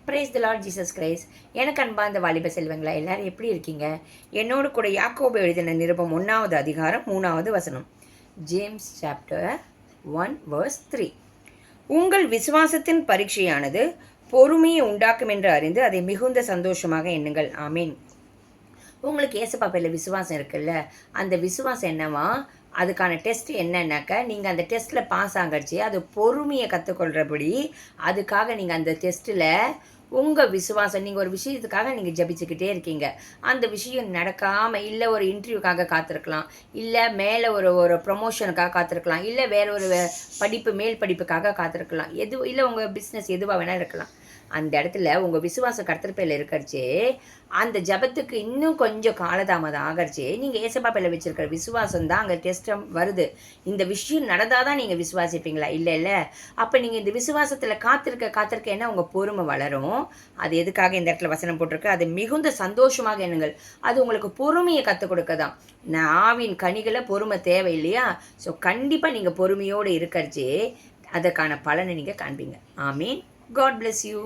Praise the Lord Jesus Christ. எனக்கு அன்பார்ந்த வாலிப செல்வங்களா, எல்லாரும் எப்படி இருக்கீங்க? என்னோடு கூட யாக்கோபு எழுதின நிருபம் 1வது அதிகாரம் 3வது வசனம். James chapter 1 verse 3. உங்கள் விசுவாசத்தின் பரீட்சையானது பொறுமையை உண்டாக்கும் என்று அறிந்து அதை மிகுந்த சந்தோஷமாக எண்ணுங்கள். ஆமீன். உங்களுக்கு ஏசப்பாப்பையில் விசுவாசம் இருக்குல்ல, அந்த விசுவாசம் என்னவா? அதுக்கான டெஸ்ட் என்னன்னாக்க, நீங்கள் அந்த டெஸ்ட்டில் பாஸ் ஆகிடுச்சு, அது பொறுமையை கற்றுக்கொள்கிறபடி அதுக்காக நீங்கள் அந்த டெஸ்ட்டில் உங்கள் விசுவாசம், நீங்கள் ஒரு விஷயத்துக்காக நீங்கள் ஜபிச்சுக்கிட்டே இருக்கீங்க, அந்த விஷயம் நடக்காமல், இல்லை ஒரு இன்டர்வியூக்காக காத்திருக்கலாம், இல்லை மேலே ஒரு ப்ரொமோஷனுக்காக காத்திருக்கலாம், இல்லை வேற ஒரு படிப்பு மேல் படிப்புக்காக காத்திருக்கலாம், இல்லை உங்கள் பிஸ்னஸ் எதுவாக வேணால் இருக்கலாம். அந்த இடத்துல உங்கள் விசுவாசம் கர்த்தர்பேல இருக்கிறச்சே, அந்த ஜபத்துக்கு இன்னும் கொஞ்சம் காலதாமதம் ஆகிறச்சே, நீங்கள் ஏசப்பாப்பையில் வச்சுருக்கிற விசுவாசம் தான் அங்கே டெஸ்ட்டம் வருது. இந்த விஷயம் நடந்தால் தான் நீங்கள் விசுவாசிப்பீங்களா? இல்லை. அப்போ நீங்கள் இந்த விசுவாசத்தில் காத்திருக்க என்ன உங்கள் பொறுமை வளரும். அது எதுக்காக இந்த இடத்துல வசனம் போட்டிருக்கு? அது மிகுந்த சந்தோஷமாக எண்ணுங்கள். அது உங்களுக்கு பொறுமையை கற்றுக் கொடுக்க தான். ஆவின் கனிகளை பொறுமை தேவை இல்லையா? ஸோ கண்டிப்பாக நீங்கள் பொறுமையோடு இருக்கிறச்சே அதற்கான பலனை நீங்கள் காண்பீங்க. ஆமீன். God bless you.